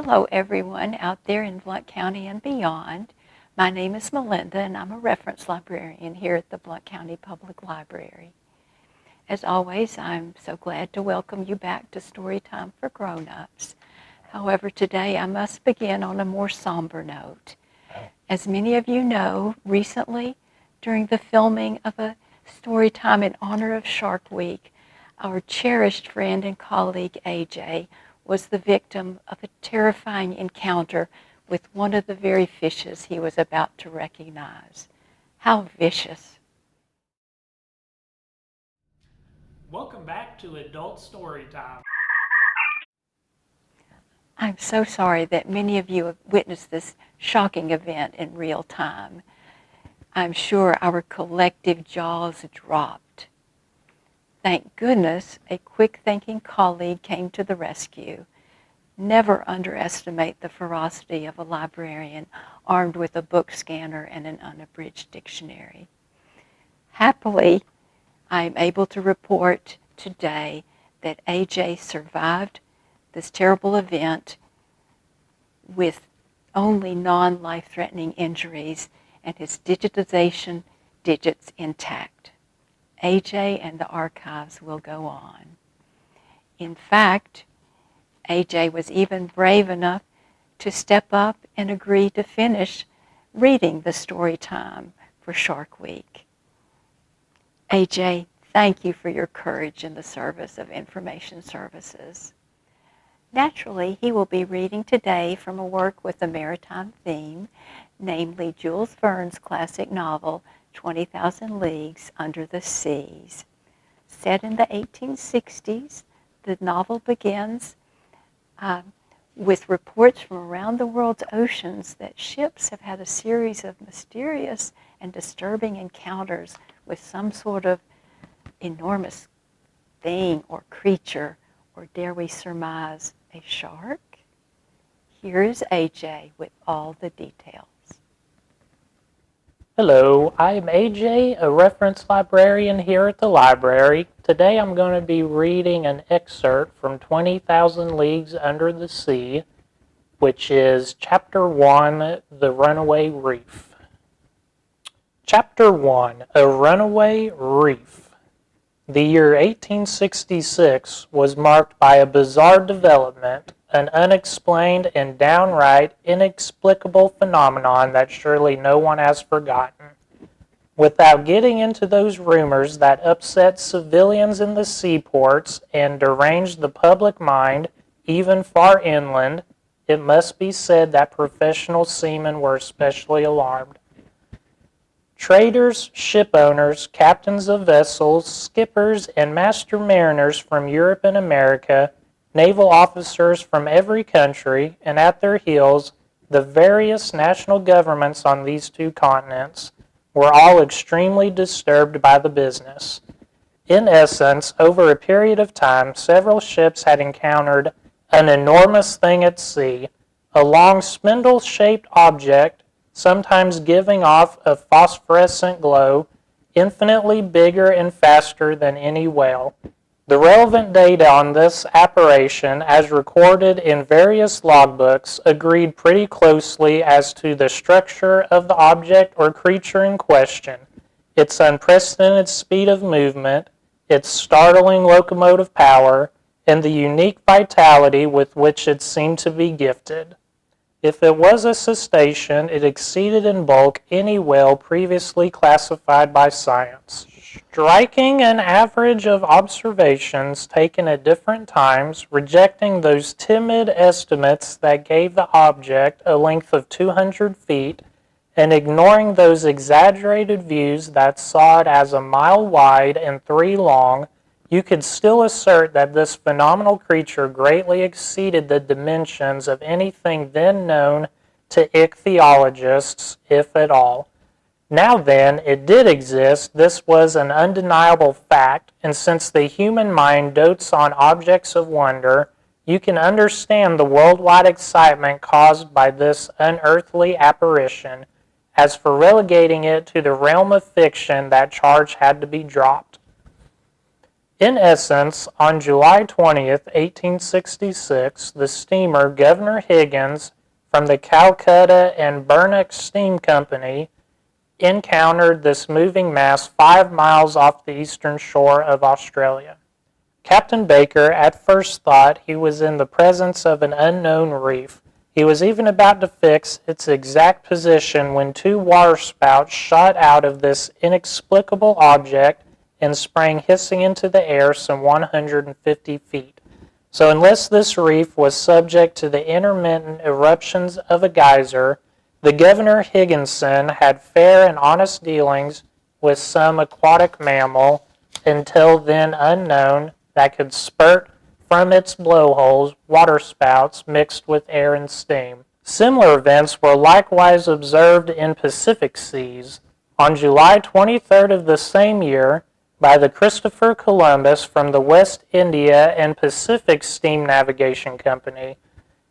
Hello everyone out there in Blount County and beyond. My name is Melinda and I'm a reference librarian here at the Blount County Public Library. As always, I'm so glad to welcome you back to Storytime for Grown-Ups. However, today I must begin on a more somber note. As many of you know, recently during the filming of a Storytime in honor of Shark Week, our cherished friend and colleague AJ was the victim of a terrifying encounter with one of the very fishes he was about to recognize. How vicious. Welcome back to Adult Storytime. I'm so sorry that many of you have witnessed this shocking event in real time. I'm sure our collective jaws dropped. Thank goodness a quick-thinking colleague came to the rescue. Never underestimate the ferocity of a librarian armed with a book scanner and an unabridged dictionary. Happily, I am able to report today that AJ survived this terrible event with only non-life-threatening injuries and his digitization digits intact. AJ and the archives will go on. In fact, AJ was even brave enough to step up and agree to finish reading the story time for Shark Week. AJ, thank you for your courage in the service of information services. Naturally, he will be reading today from a work with a maritime theme, namely Jules Verne's classic novel, 20,000 Leagues Under the Seas. Set in the 1860s, the novel begins with reports from around the world's oceans that ships have had a series of mysterious and disturbing encounters with some sort of enormous thing or creature, or dare we surmise, a shark? Here is AJ with all the details. Hello, I'm AJ, a reference librarian here at the library. Today I'm going to be reading an excerpt from 20,000 Leagues Under the Sea, which is Chapter 1, The Runaway Reef. Chapter 1, A Runaway Reef. The year 1866 was marked by a bizarre development, an unexplained and downright inexplicable phenomenon that surely no one has forgotten. Without getting into those rumors that upset civilians in the seaports and deranged the public mind, even far inland, it must be said that professional seamen were especially alarmed. Traders, ship owners, captains of vessels, skippers, and master mariners from Europe and America, naval officers from every country, and at their heels, the various national governments on these two continents, were all extremely disturbed by the business. In essence, over a period of time, several ships had encountered an enormous thing at sea, a long spindle-shaped object, sometimes giving off a phosphorescent glow, infinitely bigger and faster than any whale. The relevant data on this apparition, as recorded in various logbooks, agreed pretty closely as to the structure of the object or creature in question, its unprecedented speed of movement, its startling locomotive power, and the unique vitality with which it seemed to be gifted. If it was a cetacean, it exceeded in bulk any whale previously classified by science. Striking an average of observations taken at different times, rejecting those timid estimates that gave the object a length of 200 feet, and ignoring those exaggerated views that saw it as a mile wide and 3 long, you could still assert that this phenomenal creature greatly exceeded the dimensions of anything then known to ichthyologists, if at all. Now then, it did exist. This was an undeniable fact, and since the human mind dotes on objects of wonder, you can understand the worldwide excitement caused by this unearthly apparition. As for relegating it to the realm of fiction, that charge had to be dropped. In essence, on July 20th, 1866, the steamer Governor Higgins from the Calcutta and Burnett Steam Company encountered this moving mass 5 miles off the eastern shore of Australia. Captain Baker at first thought he was in the presence of an unknown reef. He was even about to fix its exact position when 2 waterspouts shot out of this inexplicable object and sprang hissing into the air some 150 feet. So unless this reef was subject to the intermittent eruptions of a geyser, the Governor Higginson had fair and honest dealings with some aquatic mammal, until then unknown, that could spurt from its blowholes waterspouts mixed with air and steam. Similar events were likewise observed in Pacific seas. On July 23rd of the same year, by the Christopher Columbus from the West India and Pacific Steam Navigation Company.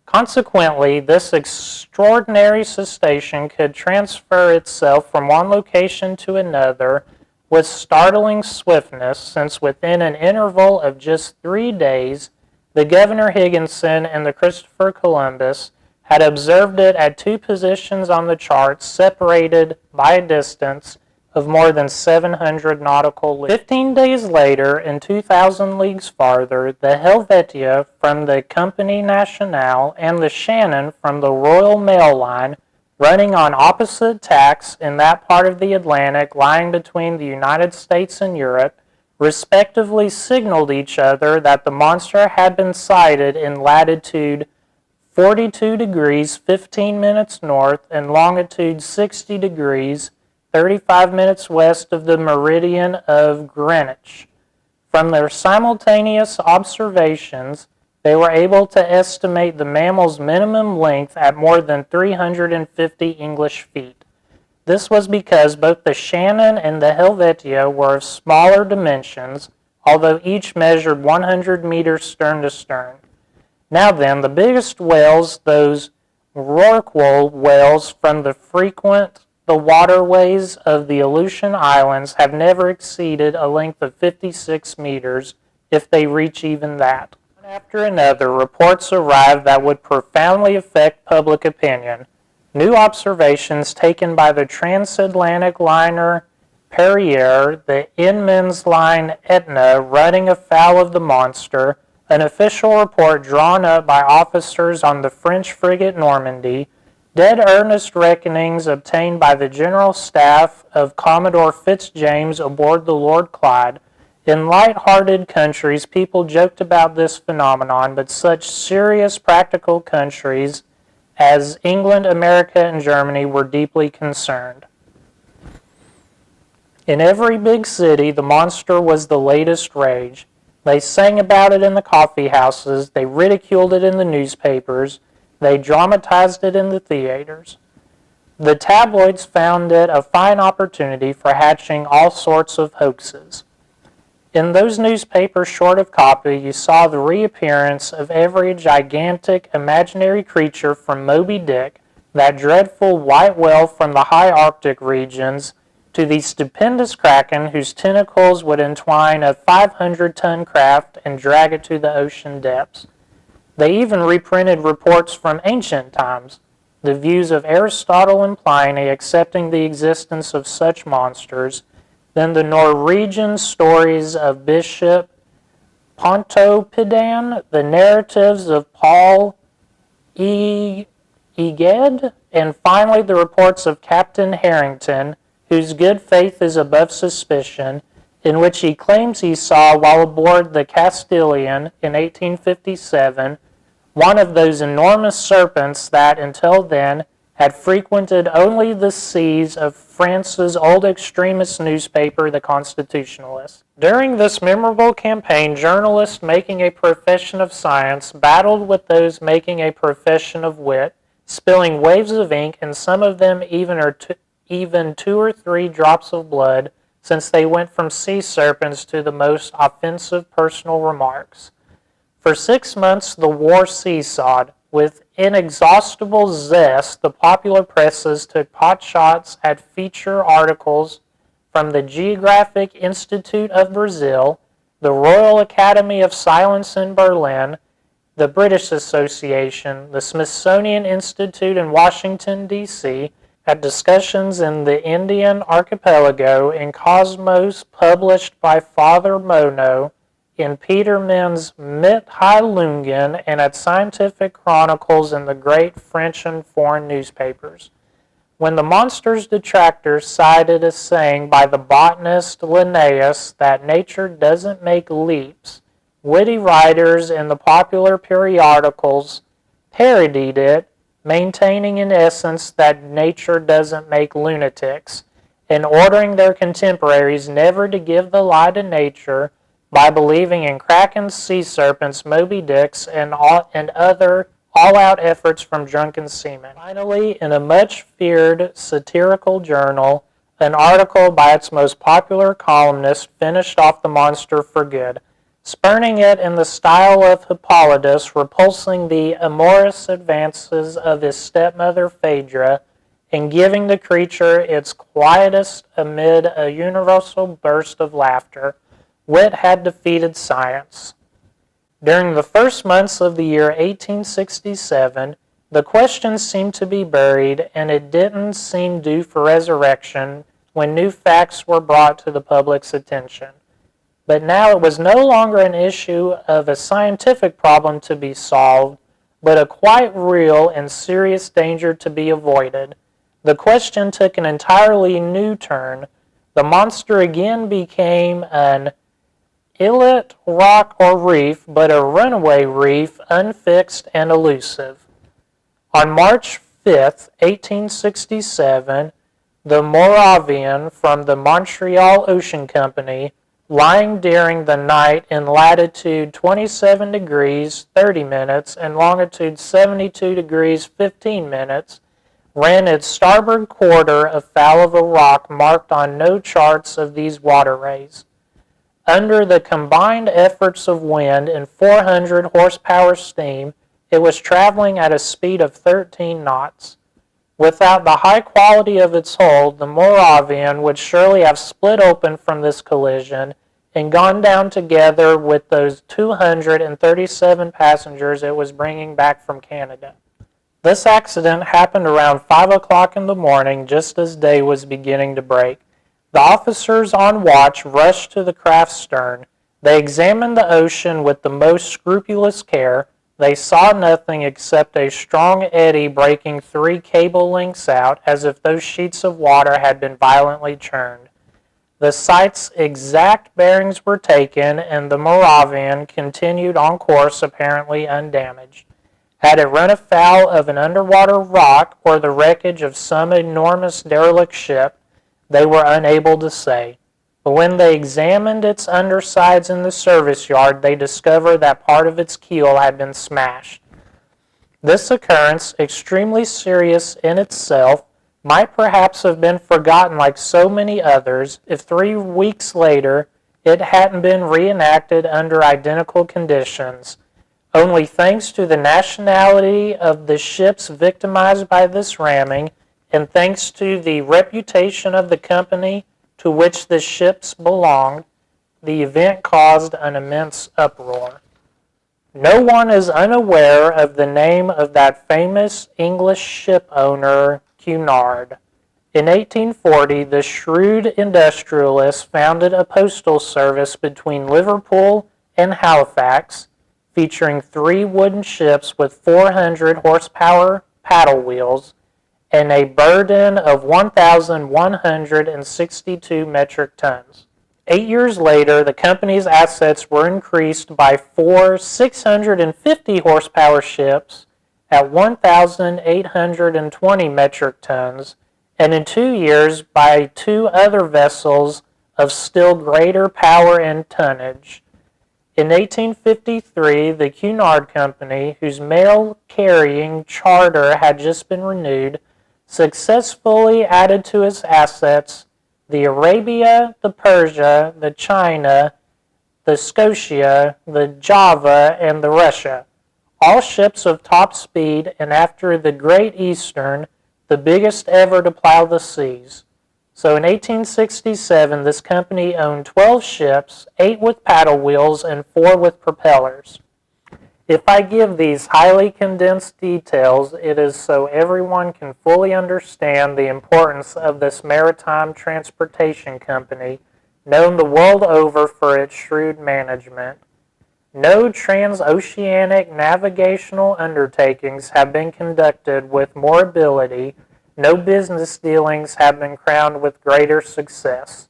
Consequently, this extraordinary cetacean could transfer itself from one location to another with startling swiftness, since within an interval of just 3 days, the Governor Higginson and the Christopher Columbus had observed it at 2 positions on the charts, separated by a distance of more than 700 nautical leagues. 15 days later, and 2,000 leagues farther, the Helvetia from the Compagnie Nationale and the Shannon from the Royal Mail Line, running on opposite tacks in that part of the Atlantic lying between the United States and Europe, respectively signaled each other that the monster had been sighted in latitude 42 degrees 15 minutes north and longitude 60 degrees 35 minutes west of the meridian of Greenwich. From their simultaneous observations, they were able to estimate the mammal's minimum length at more than 350 English feet. This was because both the Shannon and the Helvetia were of smaller dimensions, although each measured 100 meters stern to stern. Now then, the biggest whales, those rorqual whales from the waterways of the Aleutian Islands, have never exceeded a length of 56 meters, if they reach even that. One after another, reports arrived that would profoundly affect public opinion. New observations taken by the transatlantic liner Perrier, the Inman's line Etna running afoul of the monster, an official report drawn up by officers on the French frigate Normandy, dead earnest reckonings obtained by the general staff of Commodore Fitzjames aboard the Lord Clyde. In light-hearted countries, people joked about this phenomenon, but such serious practical countries as England, America, and Germany were deeply concerned. In every big city, the monster was the latest rage. They sang about it in the coffee houses, they ridiculed it in the newspapers, they dramatized it in the theaters. The tabloids found it a fine opportunity for hatching all sorts of hoaxes. In those newspapers short of copy, you saw the reappearance of every gigantic imaginary creature from Moby Dick, that dreadful white whale from the high Arctic regions, to the stupendous kraken whose tentacles would entwine a 500-ton craft and drag it to the ocean depths. They even reprinted reports from ancient times, the views of Aristotle and Pliny accepting the existence of such monsters, then the Norwegian stories of Bishop Pontoppidan, the narratives of Paul Egede, and finally the reports of Captain Harrington, whose good faith is above suspicion, in which he claims he saw while aboard the Castilian in 1857 one of those enormous serpents that, until then, had frequented only the seas of France's old extremist newspaper, The Constitutionalist. During this memorable campaign, journalists making a profession of science battled with those making a profession of wit, spilling waves of ink, and some of them even 2 or 3 drops of blood, since they went from sea serpents to the most offensive personal remarks. For 6 months the war seesawed. With inexhaustible zest, the popular presses took potshots at feature articles from the Geographic Institute of Brazil, the Royal Academy of Science in Berlin, the British Association, the Smithsonian Institute in Washington, D.C., at discussions in the Indian Archipelago, in Cosmos published by Father Mono, in Petermann's Mitteilungen, and at Scientific Chronicles in the great French and foreign newspapers. When the monster's detractors cited a saying by the botanist Linnaeus that nature doesn't make leaps, witty writers in the popular periodicals parodied it, maintaining in essence that nature doesn't make lunatics, and ordering their contemporaries never to give the lie to nature by believing in krakens, sea serpents, Moby Dicks, and other all-out efforts from drunken seamen. Finally, in a much-feared satirical journal, an article by its most popular columnist finished off the monster for good, spurning it in the style of Hippolytus, repulsing the amorous advances of his stepmother Phaedra, and giving the creature its quietest amid a universal burst of laughter. Wit had defeated science. During the first months of the year 1867, the question seemed to be buried, and it didn't seem due for resurrection when new facts were brought to the public's attention. But now it was no longer an issue of a scientific problem to be solved, but a quite real and serious danger to be avoided. The question took an entirely new turn. The monster again became an illet, rock, or reef, but a runaway reef, unfixed and elusive. On March 5th, 1867, the Moravian from the Montreal Ocean Company, lying during the night in latitude 27 degrees 30 minutes and longitude 72 degrees 15 minutes, ran its starboard quarter afoul of a rock marked on no charts of these waterways. Under the combined efforts of wind and 400 horsepower steam, it was traveling at a speed of 13 knots. Without the high quality of its hull, the Moravian would surely have split open from this collision and gone down together with those 237 passengers it was bringing back from Canada. This accident happened around 5 o'clock in the morning, just as day was beginning to break. The officers on watch rushed to the craft's stern. They examined the ocean with the most scrupulous care. They saw nothing except a strong eddy breaking 3 cable lengths out, as if those sheets of water had been violently churned. The site's exact bearings were taken, and the Moravian continued on course apparently undamaged. Had it run afoul of an underwater rock or the wreckage of some enormous derelict ship, they were unable to say. But when they examined its undersides in the service yard, they discovered that part of its keel had been smashed. This occurrence, extremely serious in itself, might perhaps have been forgotten like so many others if 3 weeks later it hadn't been reenacted under identical conditions. Only thanks to the nationality of the ships victimized by this ramming, and thanks to the reputation of the company to which the ships belonged, the event caused an immense uproar. No one is unaware of the name of that famous English ship owner, Cunard. In 1840, the shrewd industrialist founded a postal service between Liverpool and Halifax, featuring 3 wooden ships with 400 horsepower paddle wheels and a burden of 1,162 metric tons. 8 years later, the company's assets were increased by 4 650 horsepower ships at 1,820 metric tons, and in 2 years by 2 other vessels of still greater power and tonnage. In 1853, the Cunard Company, whose mail-carrying charter had just been renewed, successfully added to its assets the Arabia, the Persia, the China, the Scotia, the Java, and the Russia, all ships of top speed, and after the Great Eastern, the biggest ever to plow the seas. So in 1867, this company owned 12 ships, 8 with paddle wheels and 4 with propellers. If I give these highly condensed details, it is so everyone can fully understand the importance of this maritime transportation company, known the world over for its shrewd management. No transoceanic navigational undertakings have been conducted with more ability. No business dealings have been crowned with greater success.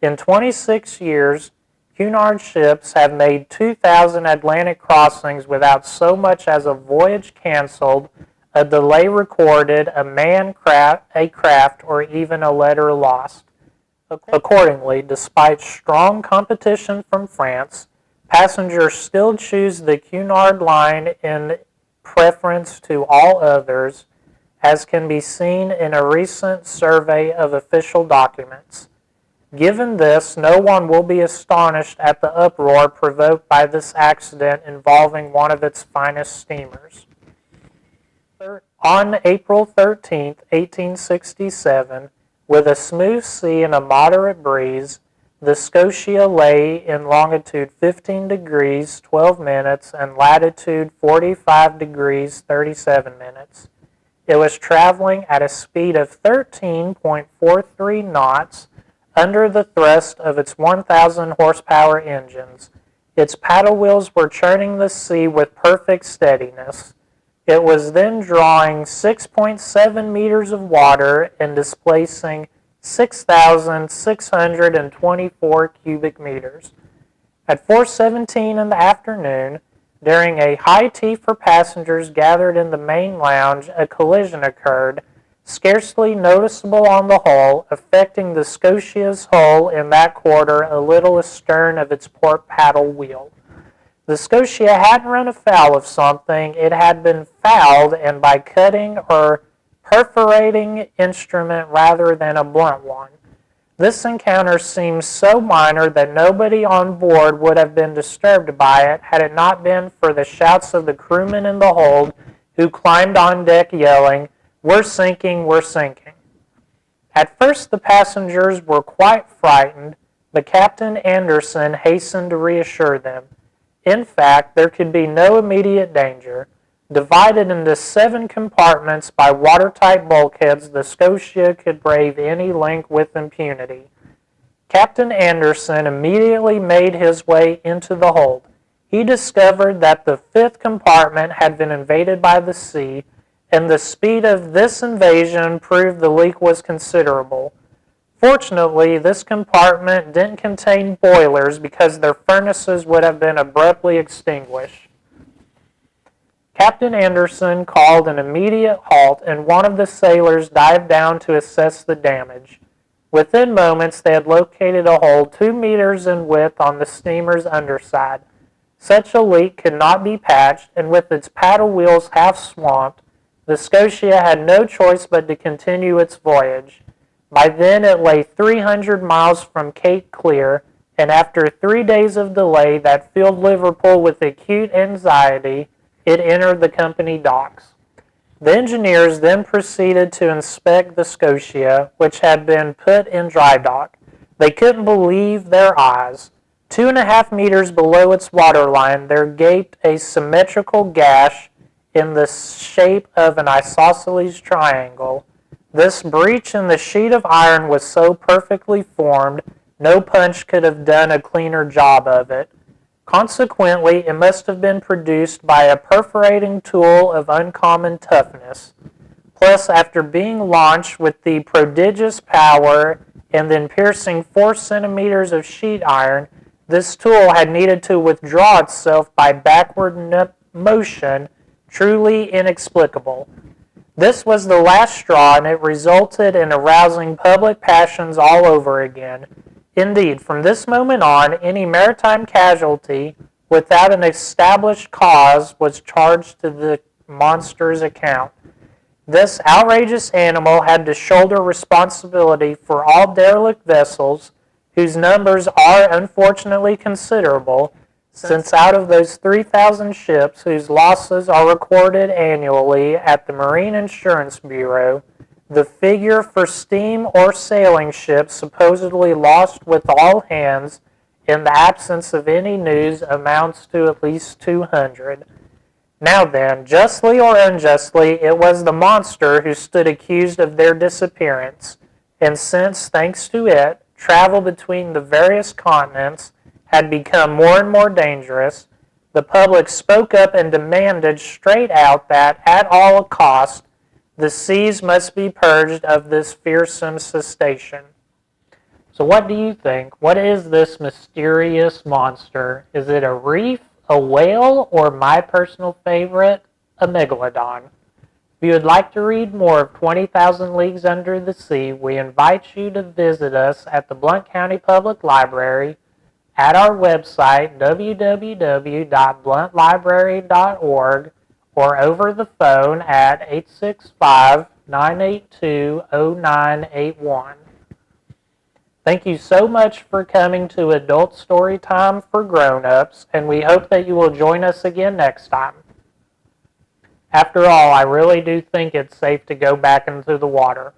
In 26 years, Cunard ships have made 2,000 Atlantic crossings without so much as a voyage canceled, a delay recorded, a craft, or even a letter lost. Accordingly, despite strong competition from France, passengers still choose the Cunard line in preference to all others, as can be seen in a recent survey of official documents. Given this, no one will be astonished at the uproar provoked by this accident involving one of its finest steamers. On April 13, 1867, with a smooth sea and a moderate breeze, the Scotia lay in longitude 15 degrees 12 minutes and latitude 45 degrees 37 minutes. It was traveling at a speed of 13.43 knots under the thrust of its 1,000 horsepower engines. Its paddle wheels were churning the sea with perfect steadiness. It was then drawing 6.7 meters of water and displacing 6,624 cubic meters. At 4:17 in the afternoon, during a high tea for passengers gathered in the main lounge, a collision occurred, scarcely noticeable on the hull, affecting the Scotia's hull in that quarter a little astern of its port paddle wheel. The Scotia hadn't run afoul of something, it had been fouled, and by cutting or perforating instrument rather than a blunt one. This encounter seems so minor that nobody on board would have been disturbed by it had it not been for the shouts of the crewmen in the hold who climbed on deck yelling, "We're sinking, we're sinking." At first the passengers were quite frightened, but Captain Anderson hastened to reassure them. In fact, there could be no immediate danger. Divided into 7 compartments by watertight bulkheads, the Scotia could brave any link with impunity. Captain Anderson immediately made his way into the hold. He discovered that the 5th compartment had been invaded by the sea, and the speed of this invasion proved the leak was considerable. Fortunately, this compartment didn't contain boilers because their furnaces would have been abruptly extinguished. Captain Anderson called an immediate halt, and one of the sailors dived down to assess the damage. Within moments, they had located a hole 2 meters in width on the steamer's underside. Such a leak could not be patched, and with its paddle wheels half swamped, the Scotia had no choice but to continue its voyage. By then, it lay 300 miles from Cape Clear, and after 3 days of delay that filled Liverpool with acute anxiety, it entered the company docks. The engineers then proceeded to inspect the Scotia, which had been put in dry dock. They couldn't believe their eyes. 2.5 meters below its waterline, there gaped a symmetrical gash in the shape of an isosceles triangle. This breach in the sheet of iron was so perfectly formed, no punch could have done a cleaner job of it. Consequently, it must have been produced by a perforating tool of uncommon toughness. Plus, after being launched with the prodigious power and then piercing 4 centimeters of sheet iron, this tool had needed to withdraw itself by backward motion, truly inexplicable. This was the last straw, and it resulted in arousing public passions all over again. Indeed, from this moment on, any maritime casualty without an established cause was charged to the monster's account. This outrageous animal had to shoulder responsibility for all derelict vessels, whose numbers are unfortunately considerable, since out of those 3,000 ships whose losses are recorded annually at the Marine Insurance Bureau, The figure for steam or sailing ships supposedly lost with all hands in the absence of any news amounts to at least 200. Now then, justly or unjustly, it was the monster who stood accused of their disappearance, and since, thanks to it, travel between the various continents had become more and more dangerous, the public spoke up and demanded straight out that, at all cost, the seas must be purged of this fearsome cetacean. So what do you think? What is this mysterious monster? Is it a reef, a whale, or my personal favorite, a megalodon? If you would like to read more of 20,000 Leagues Under the Sea, we invite you to visit us at the Blount County Public Library at our website, www.blountlibrary.org, or over the phone at 865-982-0981. Thank you so much for coming to Adult Storytime for Grown-Ups, and we hope that you will join us again next time. After all, I really do think it's safe to go back into the water.